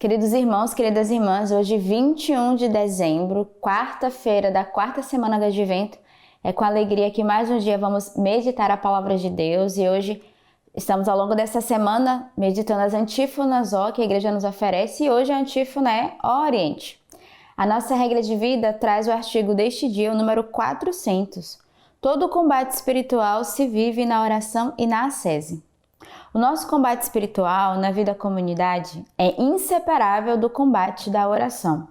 Queridos irmãos, queridas irmãs, hoje 21 de dezembro, quarta-feira da quarta semana do Advento, é com alegria que mais um dia vamos meditar a Palavra de Deus e hoje estamos ao longo dessa semana meditando as antífonas que a igreja nos oferece e hoje a antífona é Ó Oriente. A nossa regra de vida traz o artigo deste dia, o número 400. Todo combate espiritual se vive na oração e na ascese. O nosso combate espiritual na vida da comunidade é inseparável do combate da oração.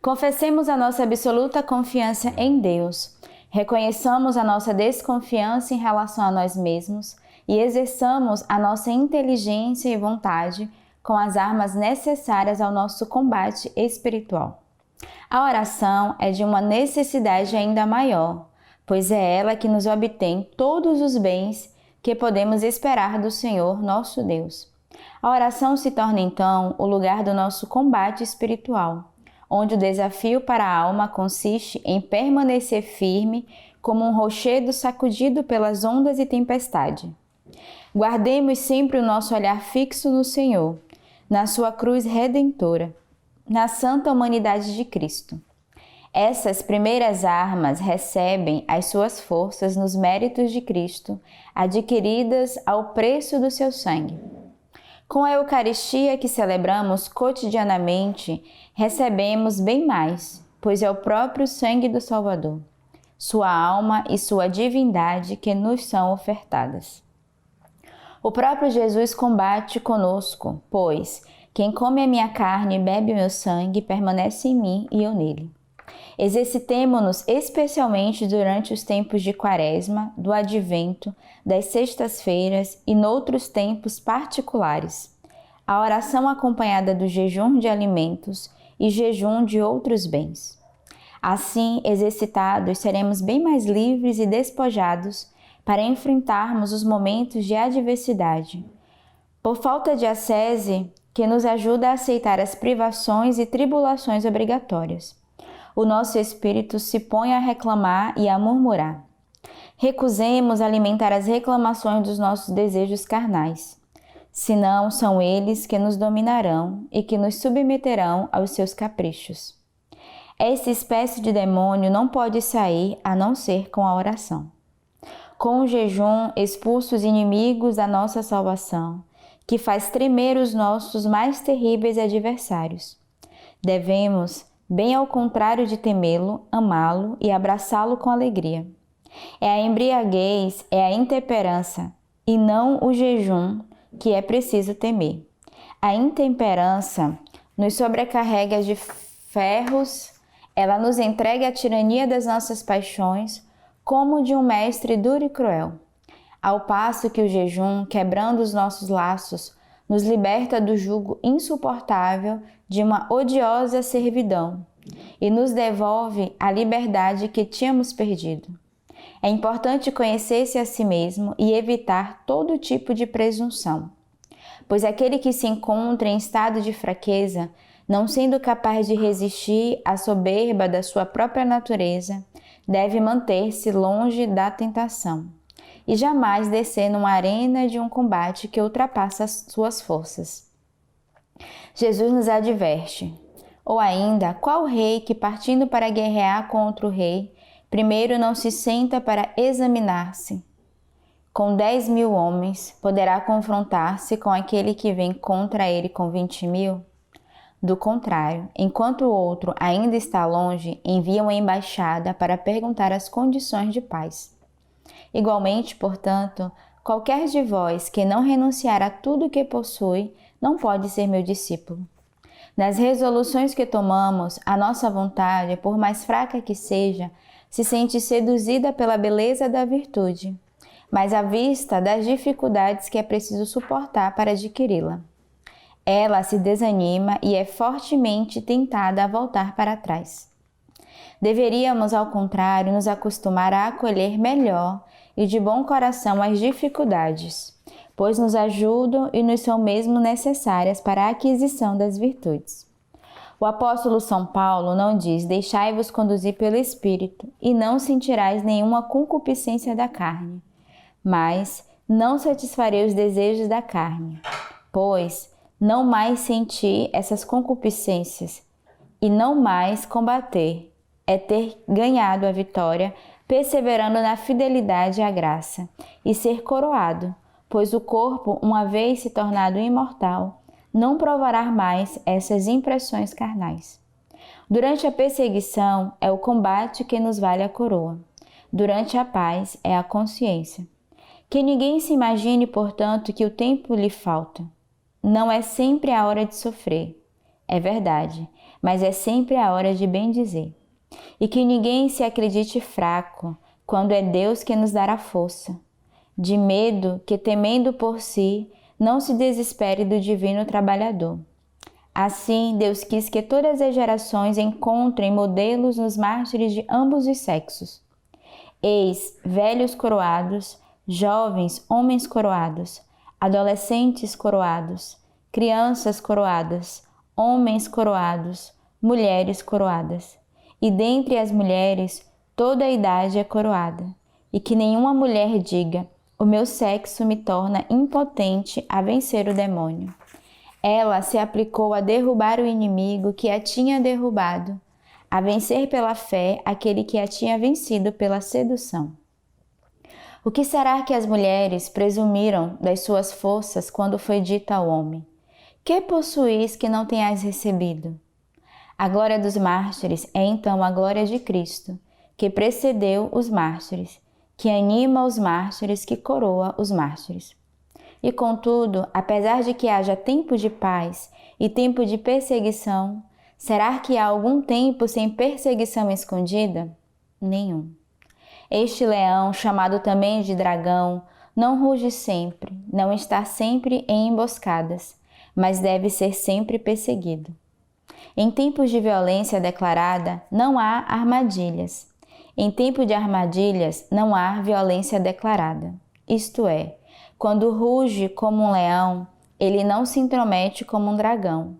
Confessemos a nossa absoluta confiança em Deus, reconheçamos a nossa desconfiança em relação a nós mesmos e exerçamos a nossa inteligência e vontade com as armas necessárias ao nosso combate espiritual. A oração é de uma necessidade ainda maior, pois é ela que nos obtém todos os bens que podemos esperar do Senhor nosso Deus. A oração se torna então o lugar do nosso combate espiritual, onde o desafio para a alma consiste em permanecer firme como um rochedo sacudido pelas ondas e tempestade. Guardemos sempre o nosso olhar fixo no Senhor, na sua cruz redentora, na santa humanidade de Cristo. Essas primeiras armas recebem as suas forças nos méritos de Cristo, adquiridas ao preço do seu sangue. Com a Eucaristia que celebramos cotidianamente, recebemos bem mais, pois é o próprio sangue do Salvador, sua alma e sua divindade que nos são ofertadas. O próprio Jesus combate conosco, pois quem come a minha carne e bebe o meu sangue permanece em mim e eu nele. Exercitemo-nos especialmente durante os tempos de Quaresma, do Advento, das sextas-feiras e noutros tempos particulares. A oração acompanhada do jejum de alimentos e jejum de outros bens. Assim, exercitados, seremos bem mais livres e despojados para enfrentarmos os momentos de adversidade. Por falta de ascese, que nos ajuda a aceitar as privações e tribulações obrigatórias. O nosso espírito se põe a reclamar e a murmurar. Recusemos alimentar as reclamações dos nossos desejos carnais, senão são eles que nos dominarão e que nos submeterão aos seus caprichos. Essa espécie de demônio não pode sair a não ser com a oração. Com o jejum expulsa os inimigos da nossa salvação, que faz tremer os nossos mais terríveis adversários. Devemos, bem ao contrário de temê-lo, amá-lo e abraçá-lo com alegria. É a embriaguez, é a intemperança, e não o jejum, que é preciso temer. A intemperança nos sobrecarrega de ferros, ela nos entrega à tirania das nossas paixões, como de um mestre duro e cruel. Ao passo que o jejum, quebrando os nossos laços, nos liberta do jugo insuportável de uma odiosa servidão e nos devolve a liberdade que tínhamos perdido. É importante conhecer-se a si mesmo e evitar todo tipo de presunção, pois aquele que se encontra em estado de fraqueza, não sendo capaz de resistir à soberba da sua própria natureza, deve manter-se longe da tentação e jamais descer numa arena de um combate que ultrapassa as suas forças. Jesus nos adverte. Ou ainda, qual rei que partindo para guerrear contra o rei, primeiro não se senta para examinar-se? Com 10.000 homens, poderá confrontar-se com aquele que vem contra ele com 20.000? Do contrário, enquanto o outro ainda está longe, envia uma embaixada para perguntar as condições de paz. Igualmente, portanto, qualquer de vós que não renunciar a tudo que possui, não pode ser meu discípulo. Nas resoluções que tomamos, a nossa vontade, por mais fraca que seja, se sente seduzida pela beleza da virtude, mas à vista das dificuldades que é preciso suportar para adquiri-la. Ela se desanima e é fortemente tentada a voltar para trás. Deveríamos, ao contrário, nos acostumar a acolher melhor e de bom coração as dificuldades, pois nos ajudam e nos são mesmo necessárias para a aquisição das virtudes. O apóstolo São Paulo não diz: deixai-vos conduzir pelo Espírito e não sentirais nenhuma concupiscência da carne, mas não satisfarei os desejos da carne, pois não mais sentir essas concupiscências e não mais combater, é ter ganhado a vitória, perseverando na fidelidade à graça, e ser coroado, pois o corpo, uma vez se tornado imortal, não provará mais essas impressões carnais. Durante a perseguição é o combate que nos vale a coroa. Durante a paz é a consciência. Que ninguém se imagine, portanto, que o tempo lhe falta. Não é sempre a hora de sofrer, é verdade, mas é sempre a hora de bendizer. E que ninguém se acredite fraco, quando é Deus que nos dará força. De medo que, temendo por si, não se desespere do divino trabalhador. Assim, Deus quis que todas as gerações encontrem modelos nos mártires de ambos os sexos. Eis, velhos coroados, jovens, homens coroados, adolescentes coroados, crianças coroadas, homens coroados, mulheres coroadas. E dentre as mulheres, toda a idade é coroada. E que nenhuma mulher diga, o meu sexo me torna impotente a vencer o demônio. Ela se aplicou a derrubar o inimigo que a tinha derrubado, a vencer pela fé aquele que a tinha vencido pela sedução. O que será que as mulheres presumiram das suas forças quando foi dito ao homem? Que possuís que não tenhais recebido? A glória dos mártires é então a glória de Cristo, que precedeu os mártires, que anima os mártires, que coroa os mártires. E contudo, apesar de que haja tempo de paz e tempo de perseguição, será que há algum tempo sem perseguição escondida? Nenhum. Este leão, chamado também de dragão, não ruge sempre, não está sempre em emboscadas, mas deve ser sempre perseguido. Em tempos de violência declarada, não há armadilhas. Em tempo de armadilhas, não há violência declarada. Isto é, quando ruge como um leão, ele não se intromete como um dragão.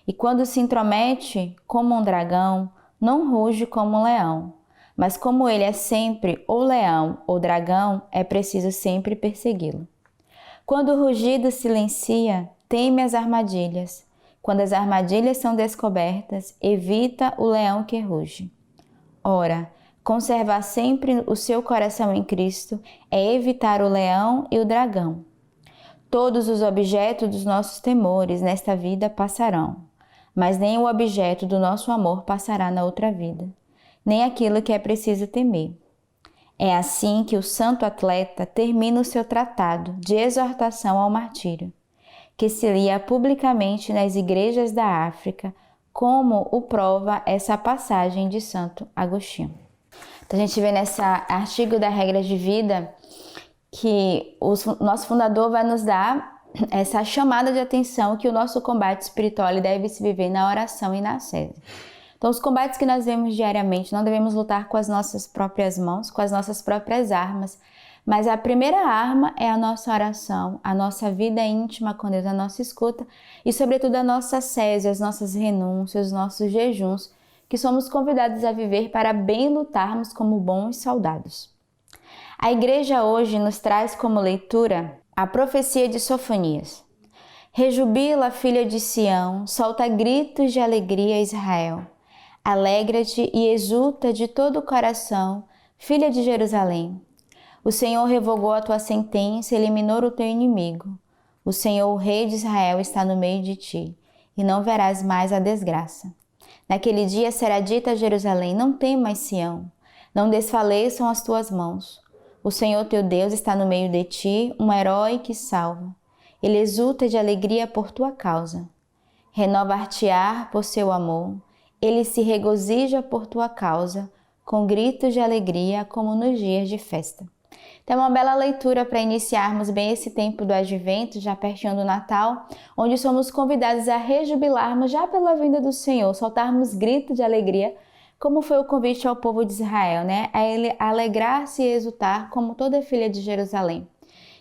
E quando se intromete como um dragão, não ruge como um leão. Mas como ele é sempre ou leão ou dragão, é preciso sempre persegui-lo. Quando o rugido silencia, teme as armadilhas. Quando as armadilhas são descobertas, evita o leão que ruge. Ora, conservar sempre o seu coração em Cristo é evitar o leão e o dragão. Todos os objetos dos nossos temores nesta vida passarão, mas nem o objeto do nosso amor passará na outra vida, nem aquilo que é preciso temer. É assim que o santo atleta termina o seu tratado de exortação ao martírio, que se lia publicamente nas igrejas da África, como o prova essa passagem de Santo Agostinho. Então, a gente vê nesse artigo da regra de vida que o nosso fundador vai nos dar essa chamada de atenção que o nosso combate espiritual deve se viver na oração e na ascese. Então, os combates que nós vemos diariamente, não devemos lutar com as nossas próprias mãos, com as nossas próprias armas, mas a primeira arma é a nossa oração, a nossa vida íntima com Deus, a nossa escuta e, sobretudo, a nossa ascese, as nossas renúncias, os nossos jejuns, que somos convidados a viver para bem lutarmos como bons soldados. A igreja hoje nos traz como leitura a profecia de Sofonias. Rejubila, filha de Sião, solta gritos de alegria, Israel. Alegra-te e exulta de todo o coração, filha de Jerusalém. O Senhor revogou a tua sentença e eliminou o teu inimigo. O Senhor, o Rei de Israel, está no meio de ti, e não verás mais a desgraça. Naquele dia será dita a Jerusalém, não temas, Sião, não desfaleçam as tuas mãos. O Senhor teu Deus está no meio de ti, um herói que salva. Ele exulta de alegria por tua causa. Renova-te-á por seu amor. Ele se regozija por tua causa, com gritos de alegria, como nos dias de festa. Então, é uma bela leitura para iniciarmos bem esse tempo do Advento, já pertinho do Natal, onde somos convidados a rejubilarmos já pela vinda do Senhor, soltarmos gritos de alegria, como foi o convite ao povo de Israel, né? A ele alegrar-se e exultar como toda filha de Jerusalém.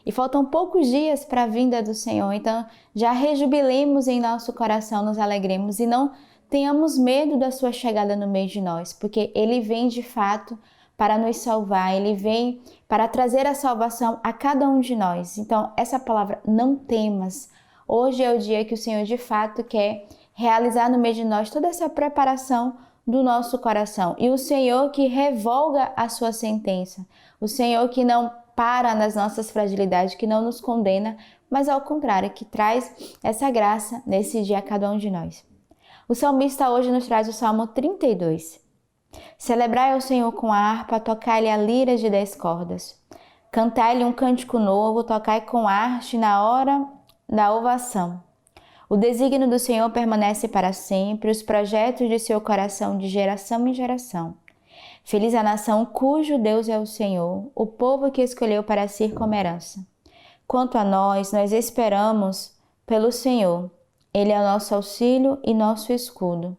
E faltam poucos dias para a vinda do Senhor, então já rejubilemos em nosso coração, nos alegremos e não tenhamos medo da sua chegada no meio de nós, porque Ele vem de fato para nos salvar, Ele vem para trazer a salvação a cada um de nós. Então, essa palavra, não temas, Hoje é o dia que o Senhor de fato quer realizar no meio de nós toda essa preparação do nosso coração. E o Senhor que revoga a sua sentença, o Senhor que não para nas nossas fragilidades, que não nos condena, mas ao contrário, que traz essa graça nesse dia a cada um de nós. O salmista hoje nos traz o Salmo 32. Celebrai ao Senhor com a harpa, tocai-lhe a lira de 10 cordas. Cantai-lhe um cântico novo, tocai com arte na hora da ovação. O desígnio do Senhor permanece para sempre, os projetos de seu coração de geração em geração. Feliz a nação cujo Deus é o Senhor, o povo que escolheu para si como herança. Quanto a nós esperamos pelo Senhor. Ele é o nosso auxílio e nosso escudo.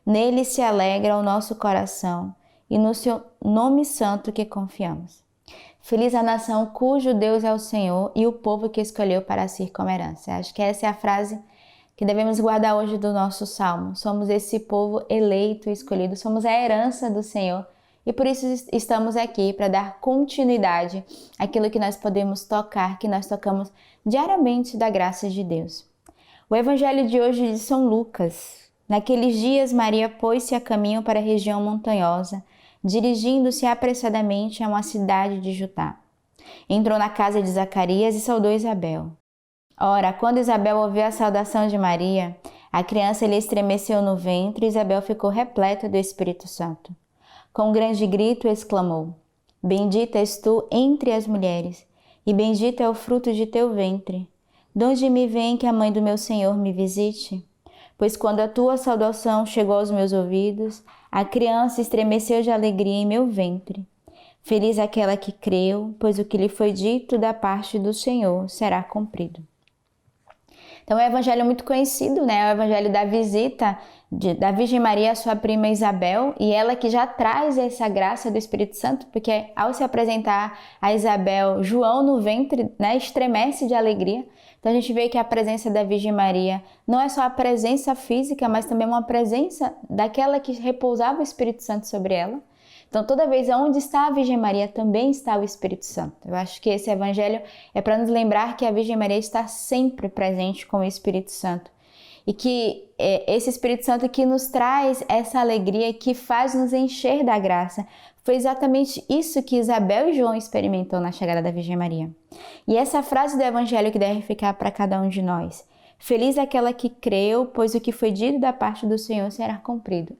Nele se alegra o nosso coração e no seu nome santo que confiamos. Feliz a nação cujo Deus é o Senhor e o povo que escolheu para si como herança. Acho que essa é a frase que devemos guardar hoje do nosso salmo. Somos esse povo eleito e escolhido, somos a herança do Senhor e por isso estamos aqui para dar continuidade àquilo que nós podemos tocar, que nós tocamos diariamente da graça de Deus. O evangelho de hoje é de São Lucas. Naqueles dias, Maria pôs-se a caminho para a região montanhosa, dirigindo-se apressadamente a uma cidade de Judá. Entrou na casa de Zacarias e saudou Isabel. Ora, quando Isabel ouviu a saudação de Maria, a criança lhe estremeceu no ventre e Isabel ficou repleta do Espírito Santo. Com um grande grito exclamou: Bendita és tu entre as mulheres, e bendito é o fruto de teu ventre. De onde me vem que a mãe do meu Senhor me visite? Pois quando a tua saudação chegou aos meus ouvidos, a criança estremeceu de alegria em meu ventre. Feliz aquela que creu, pois o que lhe foi dito da parte do Senhor será cumprido. Então é um evangelho muito conhecido, né? É o evangelho da visita da Virgem Maria à sua prima Isabel, e ela que já traz essa graça do Espírito Santo, porque ao se apresentar a Isabel, João no ventre, né, estremece de alegria. Então a gente vê que a presença da Virgem Maria não é só a presença física, mas também uma presença daquela que repousava o Espírito Santo sobre ela. Então toda vez onde está a Virgem Maria também está o Espírito Santo. Eu acho que esse evangelho é para nos lembrar que a Virgem Maria está sempre presente com o Espírito Santo. E que esse Espírito Santo que nos traz essa alegria, que faz nos encher da graça. Foi exatamente isso que Isabel e João experimentou na chegada da Virgem Maria. E essa frase do Evangelho que deve ficar para cada um de nós. Feliz aquela que creu, pois o que foi dito da parte do Senhor será cumprido.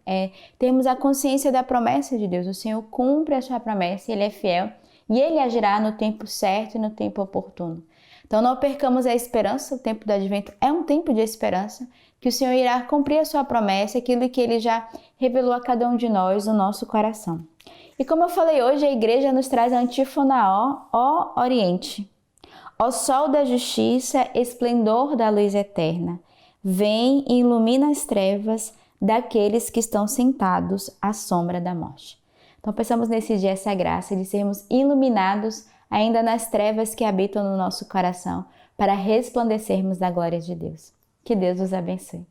Temos a consciência da promessa de Deus. O Senhor cumpre a sua promessa, Ele é fiel e Ele agirá no tempo certo e no tempo oportuno. Então não percamos a esperança, o tempo do Advento é um tempo de esperança, que o Senhor irá cumprir a sua promessa, aquilo que Ele já revelou a cada um de nós no nosso coração. E como eu falei hoje, a igreja nos traz a antífona ó Oriente. Ó Sol da Justiça, esplendor da luz eterna, vem e ilumina as trevas daqueles que estão sentados à sombra da morte. Então pensamos nesse dia essa graça de sermos iluminados ainda nas trevas que habitam no nosso coração, para resplandecermos da glória de Deus. Que Deus os abençoe.